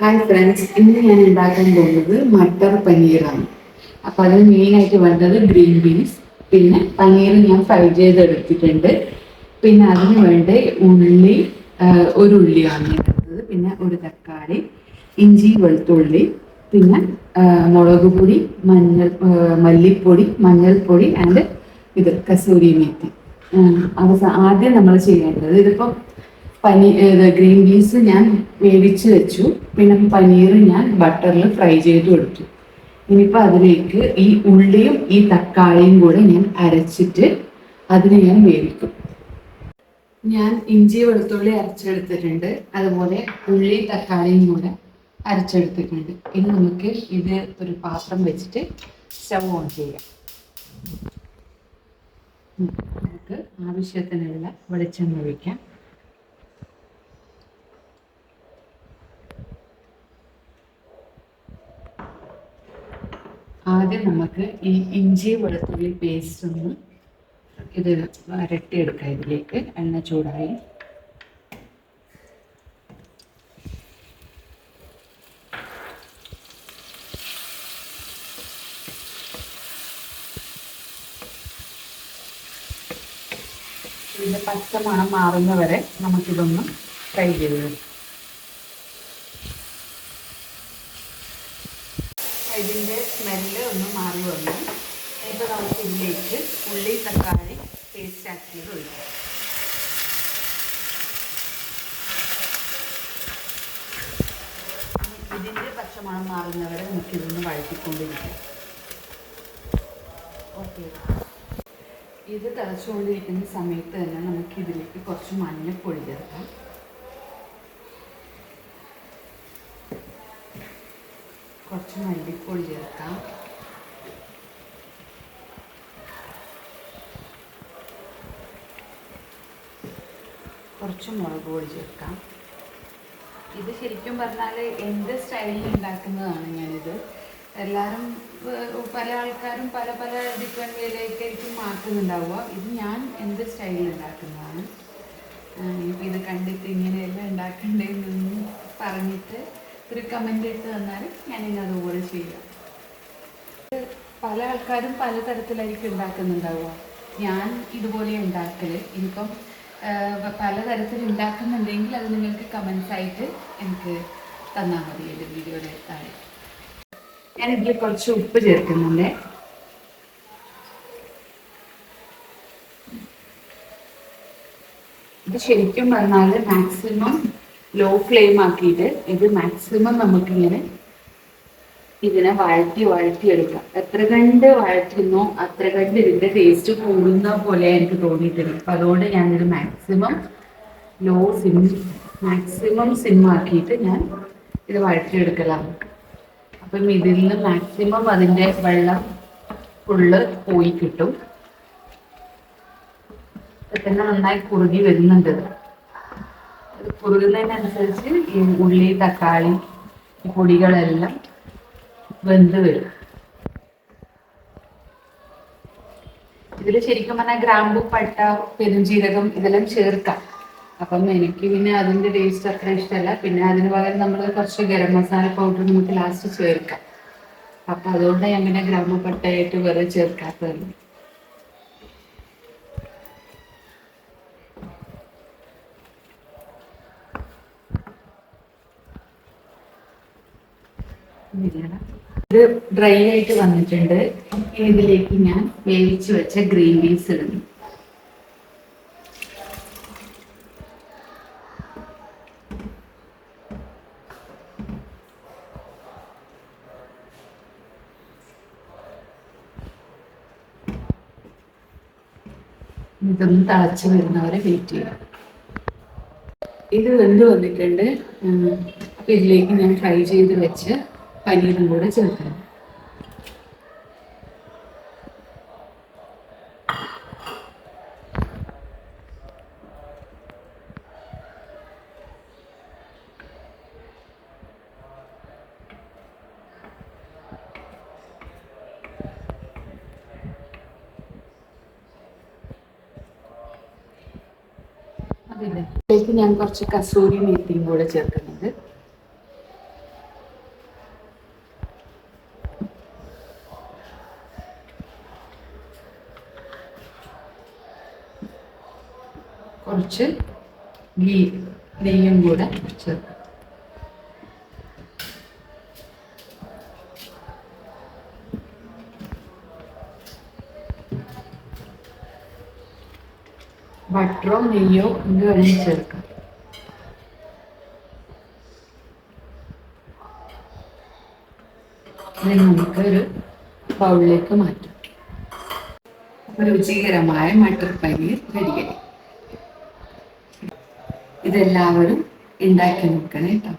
Hi friends, ഇന്ന് ഞാൻ ഉണ്ടാക്കാൻ പോകുന്നത് മട്ടർ പനീറാണ്. അപ്പോൾ അതിന് മെയിനായിട്ട് വേണ്ടത് ഗ്രീൻ പീസ്, പിന്നെ പനീർ ഞാൻ ഫ്രൈ ചെയ്തെടുത്തിട്ടുണ്ട്. പിന്നെ അതിന് വേണ്ട ഉള്ളി, ഒരു ഉള്ളിയാണ് എടുത്തത്, പിന്നെ ഒരു തക്കാളി, ഇഞ്ചി വെളുത്തുള്ളി, പിന്നെ മുളക് പൊടി, മല്ലിപ്പൊടി, മഞ്ഞൾപ്പൊടി ആൻഡ് ഇത് കസൂരി മേത്തി. ആദ്യം നമ്മൾ ചെയ്യേണ്ടത് ഇതിപ്പം ഗ്രീൻ പീസ് ഞാൻ വേവിച്ച് വെച്ചു. പിന്നെ പനീർ ഞാൻ ബട്ടറിൽ ഫ്രൈ ചെയ്ത് കൊടുത്തു. ഇനിയിപ്പോൾ അതിലേക്ക് ഈ ഉള്ളിയും ഈ തക്കാളിയും കൂടെ ഞാൻ അരച്ചിട്ട് അതിനെ ഞാൻ വേവിക്കും. ഞാൻ ഇഞ്ചി വെളുത്തുള്ളി അരച്ചെടുത്തിട്ടുണ്ട്, അതുപോലെ ഉള്ളി തക്കാളിയും കൂടെ അരച്ചെടുത്തിട്ടുണ്ട്. ഇനി നമുക്ക് ഇത് ഒരു പാത്രം വെച്ചിട്ട് സ്റ്റവ് ഓൺ ചെയ്യാം. നമുക്ക് ആവശ്യത്തിനുള്ള വെളിച്ചെണ്ണ ഒഴിക്കാം. ആദ്യം നമുക്ക് ഈ ഇഞ്ചി വെളുത്തുള്ളി പേസ്റ്റ് ഒന്ന് ഇത് വരട്ടിയെടുക്കാം. ഇതിലേക്ക് എണ്ണ ചൂടായി. ഇതിൻ്റെ പച്ചമണം മാറുന്നവരെ നമുക്കിതൊന്ന് ഫ്രൈ ചെയ്ത് ഇതിൻ്റെ സ്മെല്ല് ഒന്ന് മാറി വന്നു. ഇപ്പോൾ നമുക്ക് ഇതിലേക്ക് ഉള്ളി തക്കാളി പേസ്റ്റ് ആക്കിയത് ഒഴിക്കാം. ഇതിൻ്റെ പച്ചമണം മാറുന്നവരെ നമുക്കിതൊന്ന് വഴറ്റിക്കൊണ്ടിരിക്കാം. ഓക്കെ, ഇത് തിളച്ചുകൊണ്ടിരിക്കുന്ന സമയത്ത് തന്നെ നമുക്ക് ഇതിലേക്ക് കുറച്ച് മഞ്ഞൾപ്പൊടി ചേർക്കാം. കുറച്ച് മല്ലിപ്പൊടി ചേർക്കാം. കുറച്ച് മുളക് പൊടി ചേർക്കാം. ഇത് ശരിക്കും പറഞ്ഞാൽ എൻ്റെ സ്റ്റൈലിൽ ഉണ്ടാക്കുന്നതാണ് ഞാനിത്. എല്ലാവരും പല ആൾക്കാരും പല പല ഡിഫറെൻറ്റ് വേയിലേക്കായിരിക്കും മാറ്റുന്നുണ്ടാവുക. ഇത് ഞാൻ എൻ്റെ സ്റ്റൈലിൽ ഉണ്ടാക്കുന്നതാണ്. ഇപ്പം ഇത് കണ്ടിട്ട് ഇങ്ങനെയെല്ലാം ഉണ്ടാക്കണ്ടേന്ന് പറഞ്ഞിട്ട് ഒരു കമൻ്റ് ഇട്ട് തന്നാൽ ഞാനിത് അതുപോലെ ചെയ്യാം. പല ആൾക്കാരും പലതരത്തിലായിരിക്കും ഉണ്ടാക്കുന്നുണ്ടാവുക. ഞാൻ ഇതുപോലെ ഉണ്ടാക്കൽ. ഇനിയിപ്പം പലതരത്തിൽ ഉണ്ടാക്കുന്നുണ്ടെങ്കിൽ അത് നിങ്ങൾക്ക് കമൻസ് ആയിട്ട് എനിക്ക് തന്നാൽ മതി എൻ്റെ വീഡിയോയുടെ താഴെ. ഞാനിതിൽ കുറച്ച് ഉപ്പ് ചേർക്കുന്നുണ്ട്. ഇത് ശരിക്കും പറഞ്ഞാൽ മാക്സിമം ലോ ഫ്ലെയിം ആക്കിയിട്ട് ഇത് മാക്സിമം നമുക്കിങ്ങനെ ഇതിനെ വഴറ്റിയെടുക്കാം. എത്ര കണ്ട് വഴറ്റുന്നോ അത്ര കണ്ട് ഇതിൻ്റെ ടേസ്റ്റ് കൂടുന്ന പോലെ എനിക്ക് തോന്നിയിട്ടുണ്ട്. അപ്പം അതുകൊണ്ട് ഞാനിത് മാക്സിമം സിം ആക്കിയിട്ട് ഞാൻ ഇത് വഴറ്റിയെടുക്കലാണ്. അപ്പം ഇതിൽ നിന്ന് മാക്സിമം അതിൻ്റെ വെള്ളം ഫുള്ള് പോയി കിട്ടും. തന്നെ നന്നായി കുറുകി വരുന്നുണ്ട്. കുറുകുന്നതിനനുസരിച്ച് ഈ ഉള്ളി തക്കാളി പൊടികളെല്ലാം വെന്ത് വരും. ഇതിൽ ശരിക്കും പറഞ്ഞാൽ ഗ്രാമ്പു, പട്ട, പെരുംജീരകം ഇതെല്ലാം ചേർക്കാം. അപ്പം എനിക്ക് പിന്നെ അതിൻ്റെ ടേസ്റ്റ് അത്ര ഇഷ്ടമല്ല. പിന്നെ അതിന് പകരം നമ്മൾ കുറച്ച് ഗരം മസാല പൗഡർ നമുക്ക് ലാസ്റ്റ് ചേർക്കാം. അപ്പം അതുകൊണ്ട് അങ്ങനെ ഗ്രാമ്പു പട്ടയായിട്ട് വേറെ ചേർക്കാത്തതല്ല. ഇത് ഡ്രൈ ആയിട്ട് വന്നിട്ടുണ്ട്. ഇതിലേക്ക് ഞാൻ വേവിച്ച് വെച്ച ഗ്രീൻ പീസ് ഇടുന്നു. ഇതൊന്ന് തിളച്ച് വരുന്നവരെ വെയിറ്റ് ചെയ്യാം. ഇത് വെന്ത് വന്നിട്ടുണ്ട്. അപ്പം ഇതിലേക്ക് ഞാൻ ഫ്രൈ ചെയ്ത് വെച്ച് പനീറും കൂടെ ചേർക്കണം. അതിലേക്ക് ഞാൻ കുറച്ച് കസൂരി മേത്തിയും കൂടെ ചേർക്കുന്നുണ്ട്. കുറച്ച് നെയ്യും കൂടെ ചേർക്കാം. ബട്ടറോ നെയ്യോ എന്ത് വേണമെങ്കിൽ ചേർക്കാം. ഇത് നമുക്കൊരു ബൗളിലേക്ക് മാറ്റാം. രുചികരമായ മട്ടർ പനീർ റെഡിയായി. ഇതെല്ലാവരും ഉണ്ടാക്കി നോക്കണം കേട്ടോ.